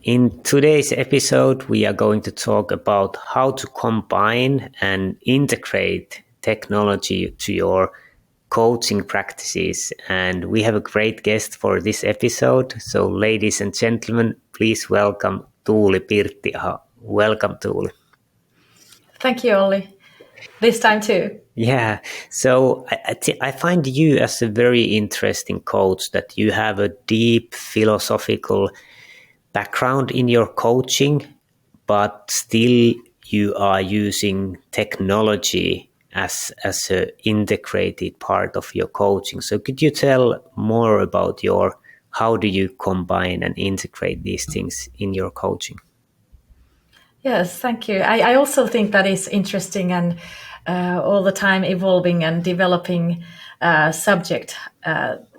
In today's episode, we are going to talk about how to combine and integrate technology to your coaching practices. And we have a great guest for this episode. So, ladies and gentlemen, please welcome Tuuli Pirttiaho. Welcome, Tuuli. Thank you, Olli. This time too. Yeah, so I find you as a very interesting coach, that you have a deep philosophical background in your coaching, but still you are using technology as an integrated part of your coaching. So could you tell more about how do you combine and integrate these things in your coaching? Yes, thank you. I also think that is interesting and all the time evolving and developing subject,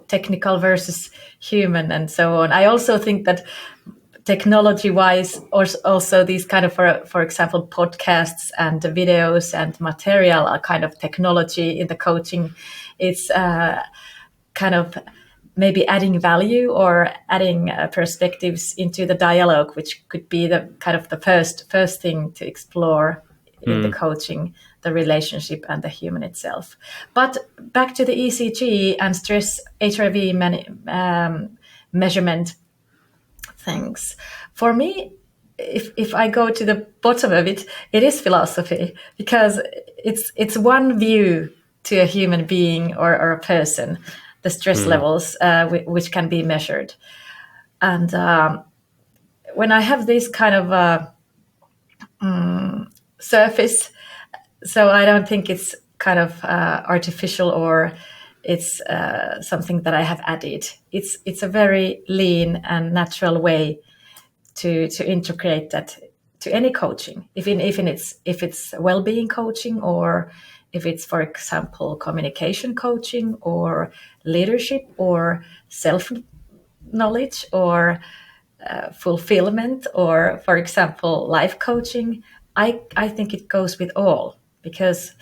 technical versus human and so on. I also think that technology-wise, also these kind of, for example, podcasts and videos and material are kind of technology in the coaching. It's kind of maybe adding value or adding perspectives into the dialogue, which could be the kind of the first thing to explore in the coaching, the relationship and the human itself. But back to the ECG and stress HRV measurement things. For me, if I go to the bottom of it, it is philosophy, because it's one view to a human being or a person, the stress levels, which can be measured. And when I have this kind of surface, so I don't think it's kind of artificial or it's something that I have added. It's a very lean and natural way to integrate that to any coaching, if it's well-being coaching, or if it's, for example, communication coaching or leadership or self-knowledge or fulfillment, or, for example, life coaching. I think it goes with all, because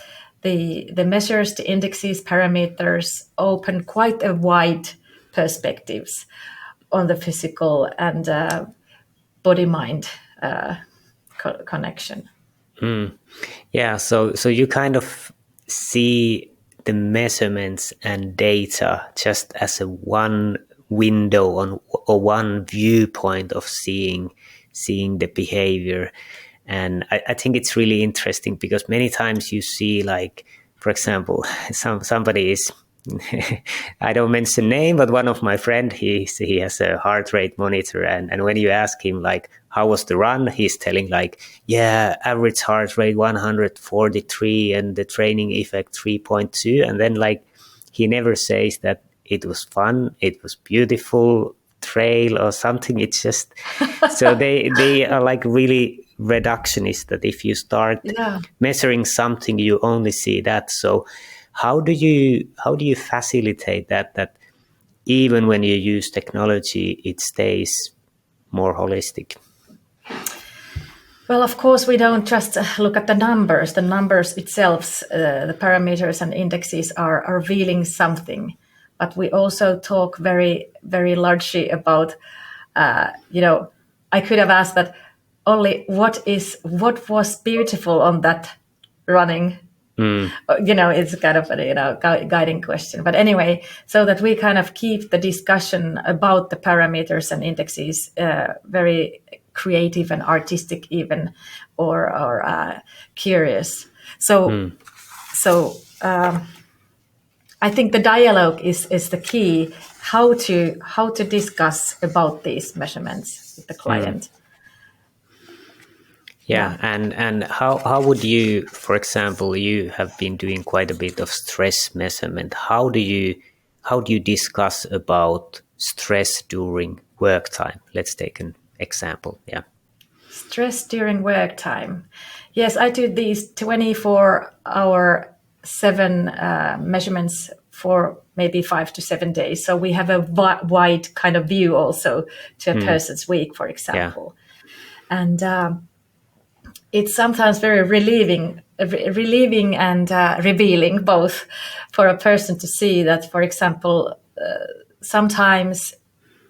the measures, the indexes, parameters open quite a wide perspectives on the physical and body-mind connection. Yeah, so you kind of see the measurements and data just as a one window on, or one viewpoint of seeing the behavior. And I think it's really interesting, because many times you see, like, for example, somebody is, I don't mention name, but one of my friend, he has a heart rate monitor, and when you ask him, like, how was the run, he's telling, like, yeah, average heart rate 143 and the training effect 3.2, and then, like, he never says that it was fun, it was beautiful trail or something. It's just so they are like really reductionist, that if you start measuring something, you only see that. So how do you facilitate that even when you use technology, it stays more holistic? Well, of course, we don't just look at the numbers. The numbers itself, the parameters and indexes are revealing something. But we also talk very, very largely about, I could have asked that only what was beautiful on that running. It's kind of a guiding question. But anyway, so that we kind of keep the discussion about the parameters and indexes very creative and artistic, even, or curious. So I think the dialogue is the key. How to discuss about these measurements with the client. Yeah, and how would you, for example, you have been doing quite a bit of stress measurement. How do you discuss about stress during work time? Let's take an example. Yeah. Stress during work time. Yes, I do these 24-hour 7 measurements for maybe 5 to 7 days. So we have a wide kind of view also to a person's week, for example. Yeah. And it's sometimes very relieving and revealing both, for a person to see that, for example, sometimes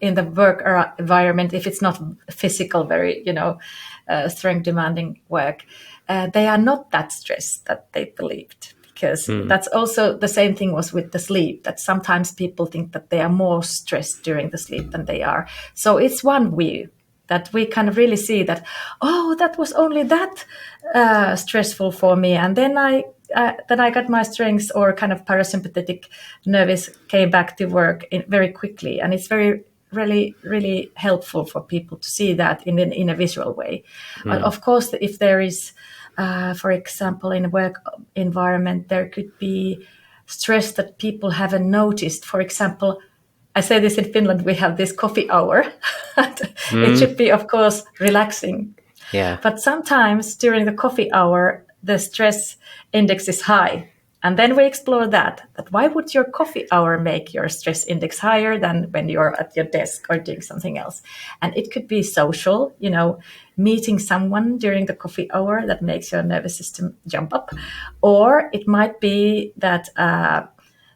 in the work environment, if it's not physical, very, strength demanding work, they are not that stressed that they believed. Because that's also the same thing was with the sleep, that sometimes people think that they are more stressed during the sleep than they are. So it's one view that we kind of really see that, oh, that was only that stressful for me. And then I got my strengths, or kind of parasympathetic nervous came back to work very quickly. And it's really, really helpful for people to see that in a visual way. But of course, if there is, for example, in a work environment, there could be stress that people haven't noticed. For example, I say this in Finland, we have this coffee hour. It should be, of course, relaxing. Yeah. But sometimes during the coffee hour, the stress index is high. And then we explore that why would your coffee hour make your stress index higher than when you're at your desk or doing something else? And it could be social, meeting someone during the coffee hour that makes your nervous system jump up. Or it might be that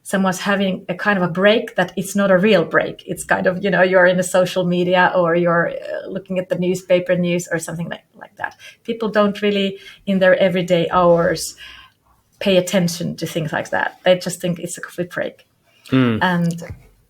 someone's having a kind of a break that it's not a real break. It's kind of, you're in a social media, or you're looking at the newspaper news or something like that. People don't really, in their everyday hours, pay attention to things like that. They just think it's a coffee break. And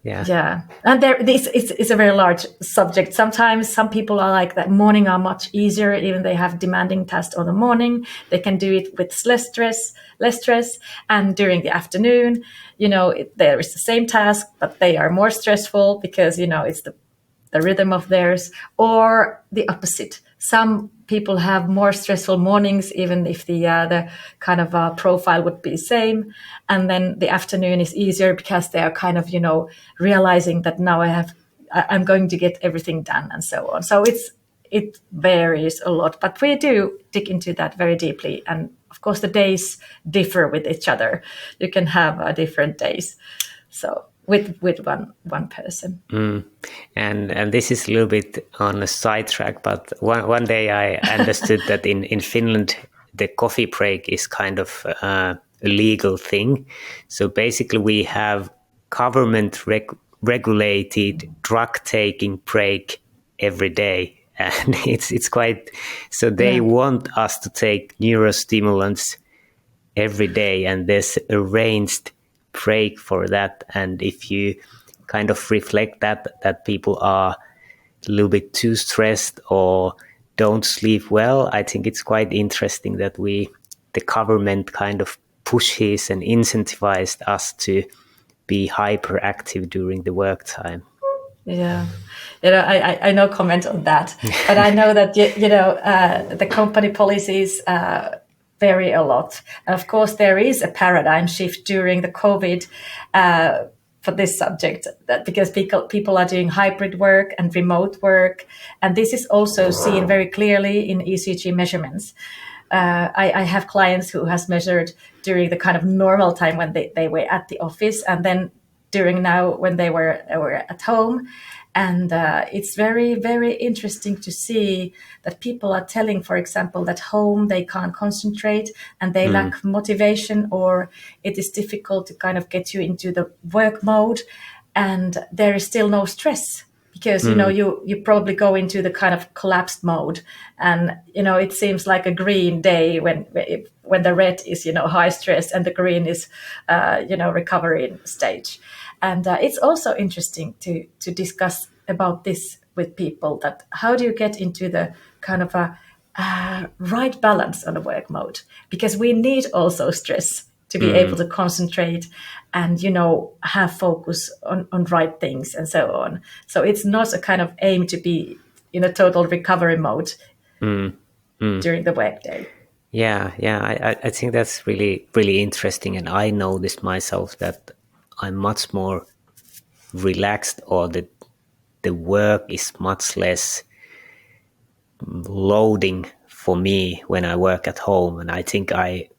and it's a very large subject. Sometimes some people are like that. Morning are much easier, even they have demanding tasks on the morning. They can do it with less stress. And during the afternoon, there is the same task, but they are more stressful because it's the rhythm of theirs. Or the opposite. Some people have more stressful mornings, even if the kind of profile would be the same. And then the afternoon is easier because they are kind of, realizing that now I'm going to get everything done and so on. So it varies a lot, but we do dig into that very deeply. And of course, the days differ with each other. You can have different days. So with one person. And this is a little bit on a sidetrack, but one day I understood that in Finland the coffee break is kind of a legal thing. So basically we have government regulated drug taking break every day, and it's quite, so they want us to take neurostimulants every day, and there's arranged break for that. And if you kind of reflect that people are a little bit too stressed or don't sleep well, I think it's quite interesting that the government kind of pushes and incentivized us to be hyperactive during the work time. Yeah, I no comment on that, but I know that the company policies vary a lot. And of course, there is a paradigm shift during the COVID for this subject, that because people are doing hybrid work and remote work, and this is also seen very clearly in ECG measurements. I have clients who has measured during the kind of normal time when they were at the office, and then during now when they were at home. And it's very, very interesting to see that people are telling, for example, that home they can't concentrate and they lack motivation, or it is difficult to kind of get you into the work mode, and there is still no stress. Because, you probably go into the kind of collapsed mode, and, it seems like a green day when the red is, high stress, and the green is, recovery stage. And it's also interesting to discuss about this with people, that how do you get into the kind of a right balance on the work mode? Because we need also stress to be able to concentrate and, have focus on right things and so on. So it's not a kind of aim to be in a total recovery mode during the workday. Yeah. I think that's really, really interesting. And I know this myself, that I'm much more relaxed, or the work is much less loading for me when I work at home. And I think I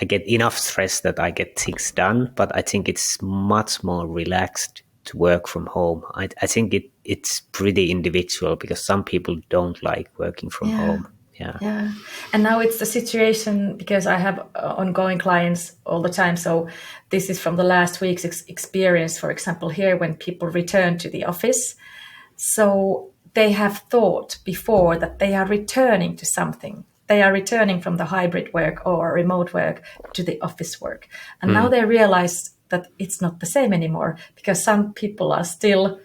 get enough stress that I get things done, but I think it's much more relaxed to work from home. I think it's pretty individual, because some people don't like working from home. Yeah. And now it's the situation, because I have ongoing clients all the time. So this is from the last week's experience, for example, here when people return to the office. So they have thought before that they are returning to something. They are returning from the hybrid work or remote work to the office work. And now they realize that it's not the same anymore, because some people are still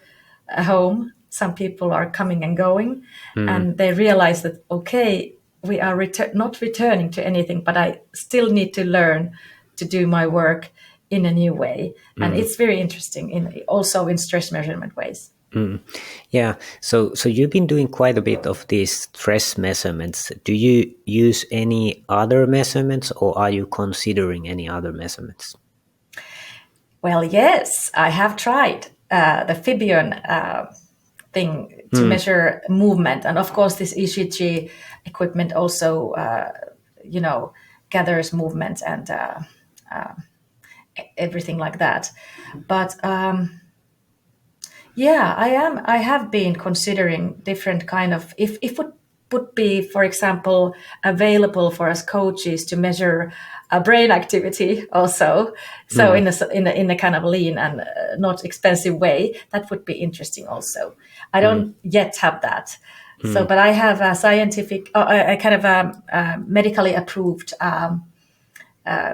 at home, some people are coming and going, and they realize that, okay, we are not returning to anything, but I still need to learn to do my work in a new way. And it's very interesting also in stress measurement ways. Yeah, so you've been doing quite a bit of these stress measurements. Do you use any other measurements, or are you considering any other measurements? Well, yes, I have tried the Fibion thing to measure movement, and of course, this ECG equipment also, gathers movement and everything like that. But yeah, I have been considering different kind of, if it would be, for example, available for us coaches to measure brain activity also. So in a kind of lean and not expensive way, that would be interesting also. I don't yet have that. So, but I have a scientific, a kind of a medically approved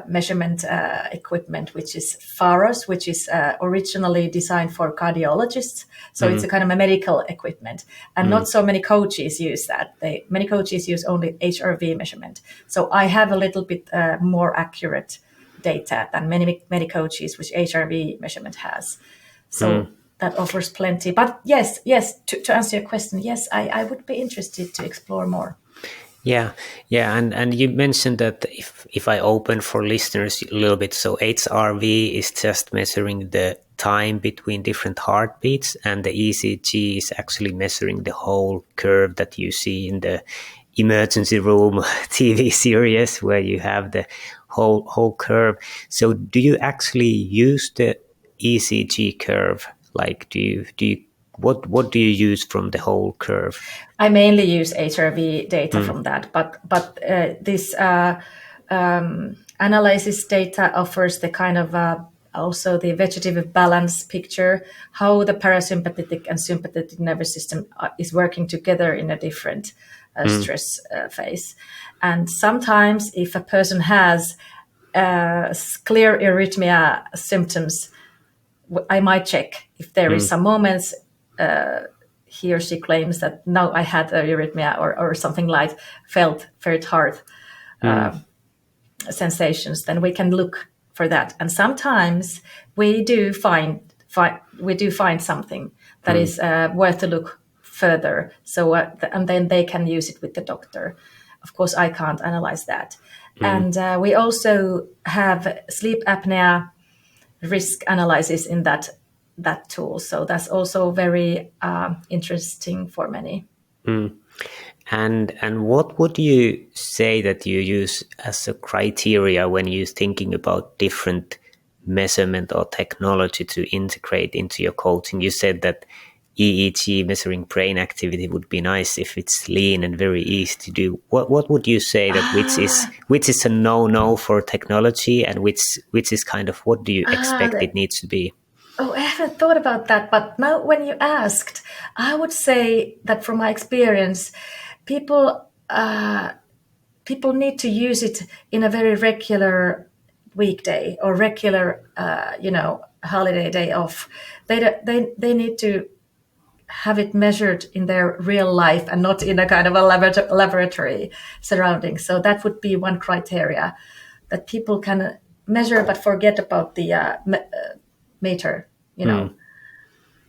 measurement equipment, which is Pharos, which is originally designed for cardiologists. So it's a kind of a medical equipment, and not so many coaches use that. Many coaches use only HRV measurement. So I have a little bit more accurate data than many coaches, which HRV measurement has. So that offers plenty. But yes, to answer your question, yes, I would be interested to explore more. Yeah, and you mentioned that if I open for listeners a little bit, so HRV is just measuring the time between different heartbeats, and the ECG is actually measuring the whole curve that you see in the emergency room TV series, where you have the whole curve. So do you actually use the ECG curve? Like, do you what do you use from the whole curve? I mainly use HRV data from that, but this analysis data offers the kind of also the vegetative balance picture, how the parasympathetic and sympathetic nervous system is working together in a different stress phase. And sometimes if a person has clear arrhythmia symptoms, I might check if there is some moments he or she claims that now I had a arrhythmia or something like felt very hard sensations, then we can look for that. And sometimes we do find something that is worth to look further. So and then they can use it with the doctor. Of course, I can't analyze that. And we also have sleep apnea risk analysis in that tool. So that's also very interesting for many. And what would you say that you use as a criteria when you're thinking about different measurement or technology to integrate into your coaching? You said that EEG measuring brain activity would be nice if it's lean and very easy to do. What would you say that which is a no for technology, and which is kind of what do you expect it needs to be? Oh, I haven't thought about that, but now when you asked, I would say that from my experience, people need to use it in a very regular weekday or regular, holiday day off. They need to have it measured in their real life and not in a kind of a laboratory surrounding. So that would be one criteria, that people can measure but forget about the meter,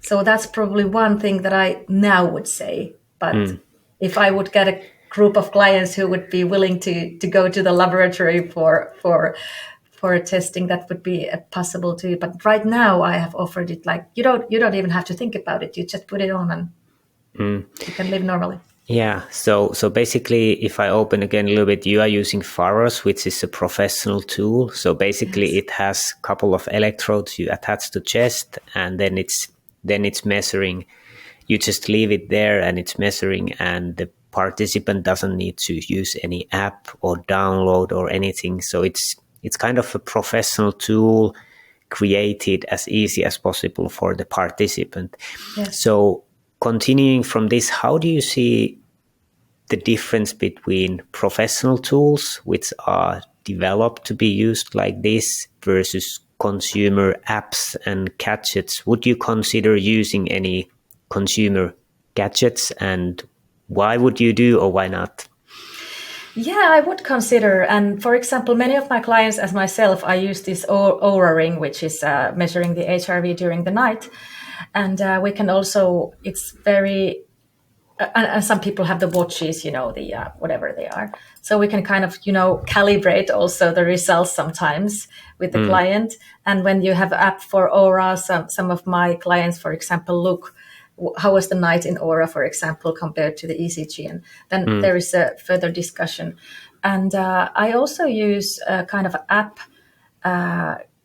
So that's probably one thing that I now would say. But if I would get a group of clients who would be willing to go to the laboratory for testing, that would be possible too. But right now I have offered it like you don't even have to think about it. You just put it on and you can live normally. Yeah. So basically, if I open again a little bit, you are using Pharos, which is a professional tool. So basically, It has a couple of electrodes you attach to chest, and then it's measuring. You just leave it there, and it's measuring, and the participant doesn't need to use any app or download or anything. So it's kind of a professional tool created as easy as possible for the participant. Yes. So continuing from this, how do you see the difference between professional tools, which are developed to be used like this, versus consumer apps and gadgets? Would you consider using any consumer gadgets, and why would you do, or why not? Yeah, I would consider. And for example, many of my clients, as myself, I use this Oura ring, which is measuring the HRV during the night. And we can also, it's very, and some people have the watches, the whatever they are. So we can kind of, calibrate also the results sometimes with the client. And when you have an app for Oura, some of my clients, for example, look, how was the night in Oura, for example, compared to the ECG? And then there is a further discussion. And I also use a kind of app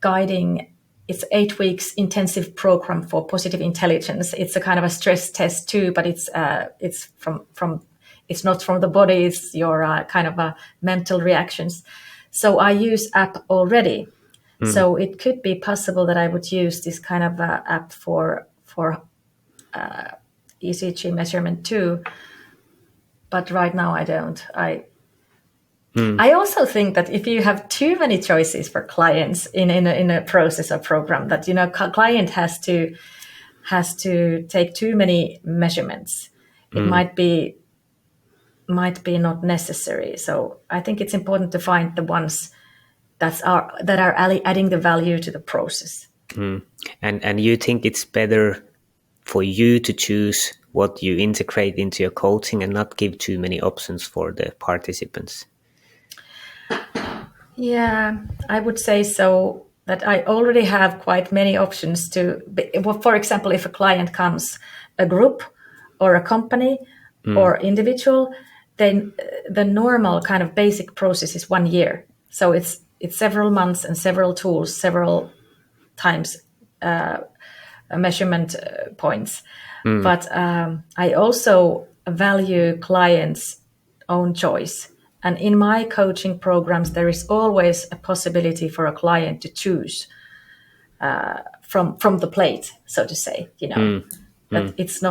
guiding. It's 8 weeks intensive program for positive intelligence. It's a kind of a stress test too, but it's from it's not from the body. It's your kind of a mental reactions. So I use app already. So it could be possible that I would use this kind of app for ECG measurement too, but right now I don't. I also think that if you have too many choices for clients in a process or program, that client has to take too many measurements, it might be not necessary. So I think it's important to find the ones that are adding the value to the process. And you think it's better for you to choose what you integrate into your coaching and not give too many options for the participants? Yeah, I would say so, that I already have quite many options for example, if a client comes, a group or a company or individual, then the normal kind of basic process is 1 year. So it's several months and several tools, several times measurement points. But I also value clients' own choice. And in my coaching programs, there is always a possibility for a client to choose from the plate, so to say. That it's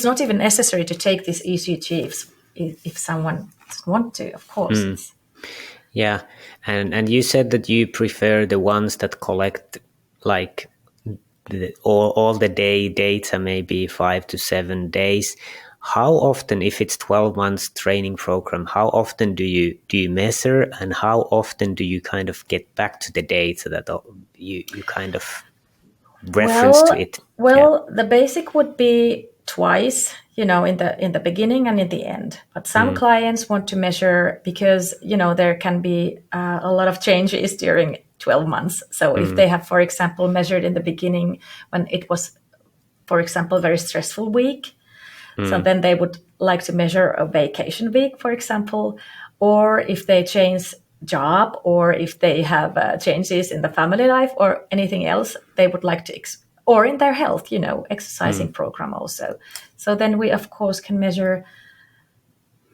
not even necessary to take this ECG if someone doesn't want to. Of course. Yeah, and you said that you prefer the ones that collect like all the day data, maybe 5 to 7 days. How often, if it's 12 months training program, how often do you measure, and how often do you kind of get back to the data that you kind of reference to it? The basic would be twice, in the beginning and in the end. But some clients want to measure because, there can be a lot of changes during 12 months. So if they have, for example, measured in the beginning when it was, for example, a very stressful week, so then they would like to measure a vacation week, for example, or if they change job, or if they have changes in the family life or anything else, they would like to, or in their health, exercising program also. So then we, of course, can measure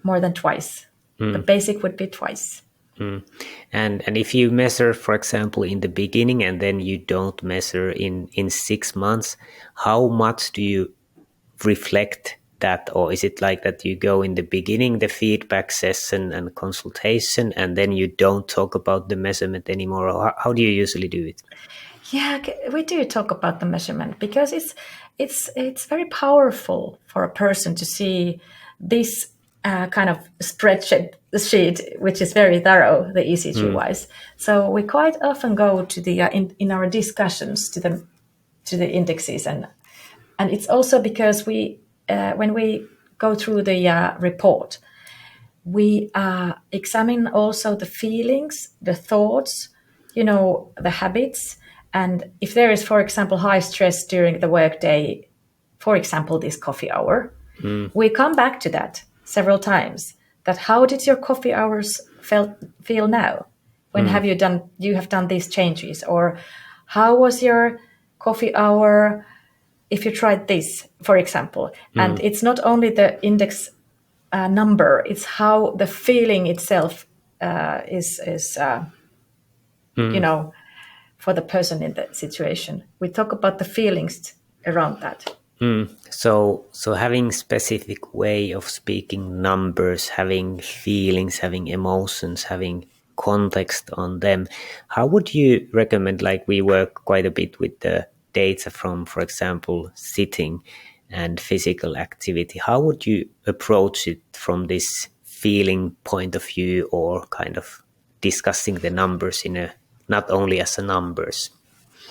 more than twice. The basic would be twice. And if you measure, for example, in the beginning and then you don't measure in 6 months, how much do you reflect that? Or is it like that you go in the beginning, the feedback session and consultation, and then you don't talk about the measurement anymore? Or how do you usually do it? Yeah, we do talk about the measurement because it's very powerful for a person to see this kind of spreadsheet, which is very thorough, the ECG wise. So we quite often go to the in our discussions to the indexes, and it's also because we when we go through the report, we examine also the feelings, the thoughts, the habits. And if there is, for example, high stress during the workday, for example, this coffee hour, we come back to that several times. That how did your coffee hours feel now? When have you done these changes? Or how was your coffee hour if you tried this, for example? And it's not only the index number; it's how the feeling itself is for the person in the situation. We talk about the feelings around that. So having specific way of speaking numbers, having feelings, having emotions, having context on them, how would you recommend, like we work quite a bit with the data from, for example, sitting and physical activity, how would you approach it from this feeling point of view, or kind of discussing the numbers in a, not only as a numbers?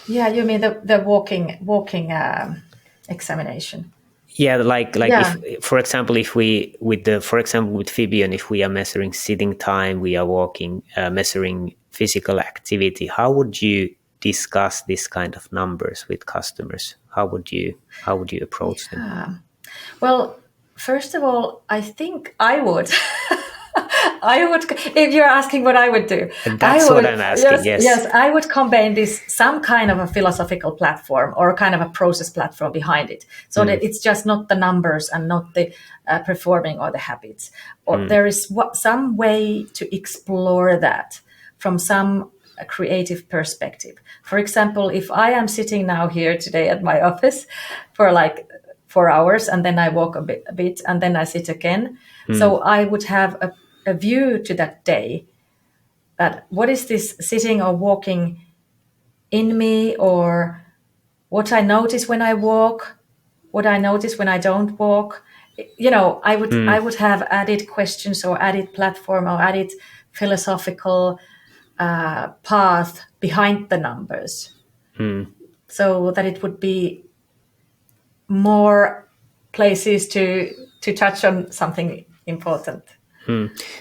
Yeah, you mean the walking examination? Yeah, like Yeah. if, for example, if we with the, for example, with Fibion, if we are measuring sitting time, we are walking, measuring physical activity. How would you discuss this kind of numbers with customers? How would you approach them? Yeah. Well, first of all, I think I would. I would, if you're asking what I would do, And I that's what would, I'm asking. yes, Yes. yes, I would combine this, some kind of a philosophical platform or kind of a process platform behind it. So that it's just not the numbers and not the performing or the habits. Or there is some way to explore that from some creative perspective. For example, if I am sitting now here today at my office for like 4 hours and then I walk a bit and then I sit again. So I would have a view to that day, that what is this sitting or walking in me, or what I notice when I walk, what I notice when I don't walk. I would have added questions or added platform or added philosophical path behind the numbers, so that it would be more places to touch on something important.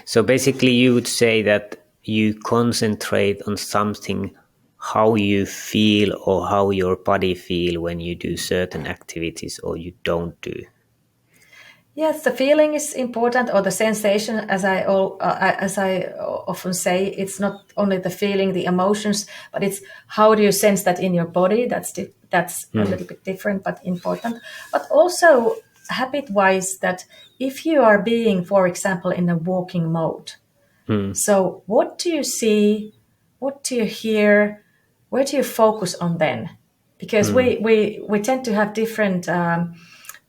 So basically, you would say that you concentrate on something, how you feel or how your body feel when you do certain activities or you don't do. Yes, the feeling is important, or the sensation, as I often say. It's not only the feeling, the emotions, but it's how do you sense that in your body. That's a little bit different, but important. But also habit-wise, that if you are being, for example, in a walking mode, so what do you see, what do you hear, where do you focus on then? Because we tend to have different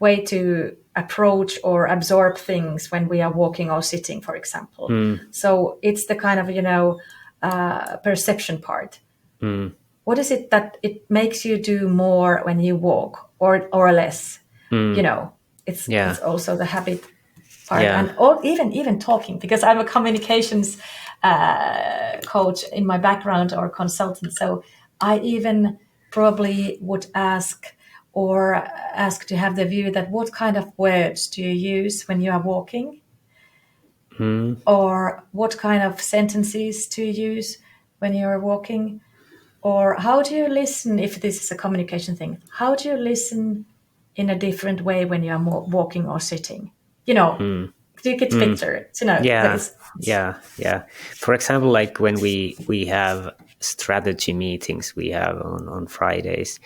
way to approach or absorb things when we are walking or sitting, for example. So it's the kind of perception part. What is it that it makes you do more when you walk, or less? It's also the habit part, Yeah. and even talking, because I'm a communications coach in my background, or consultant. So I even probably would ask to have the view that what kind of words do you use when you are walking, or what kind of sentences do you use when you are walking, or how do you listen, if this is a communication thing, how do you listen in a different way when you are walking or sitting? Do you get the picture? Yeah, yeah. For example, like when we have strategy meetings, we have on Fridays,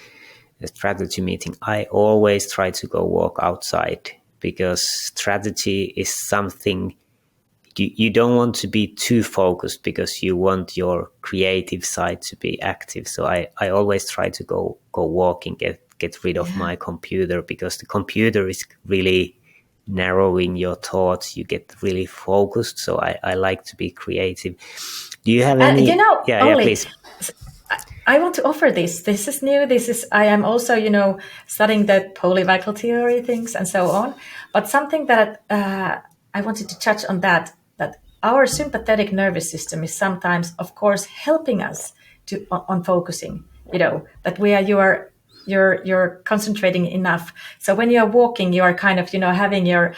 a strategy meeting, I always try to go walk outside, because strategy is something you don't want to be too focused, because you want your creative side to be active. So I always try to go walking, get rid of my computer, because the computer is really narrowing your thoughts. You get really focused. So I like to be creative. Do you have And any? Yeah, only please. I want to offer this. This is new. I am also, studying the polyvagal theory things and so on. But something that I wanted to touch on, that our sympathetic nervous system is sometimes, of course, helping us on focusing. That you're concentrating enough. So when you're walking, you are kind of, having your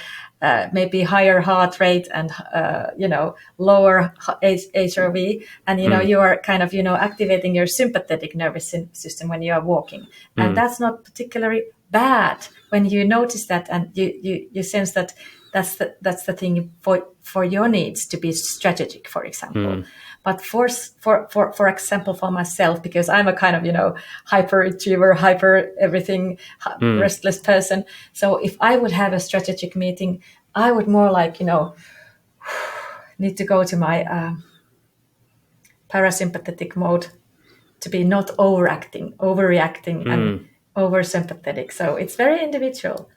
maybe higher heart rate and lower HRV, and you are kind of activating your sympathetic nervous system when you are walking, and that's not particularly bad when you notice that, and you sense that that's the thing for your needs to be strategic, for example. But for example, for myself, because I'm a kind of hyperachiever, hyper everything, restless person. So if I would have a strategic meeting, I would more like need to go to my parasympathetic mode, to be not overreacting, and over sympathetic. So it's very individual.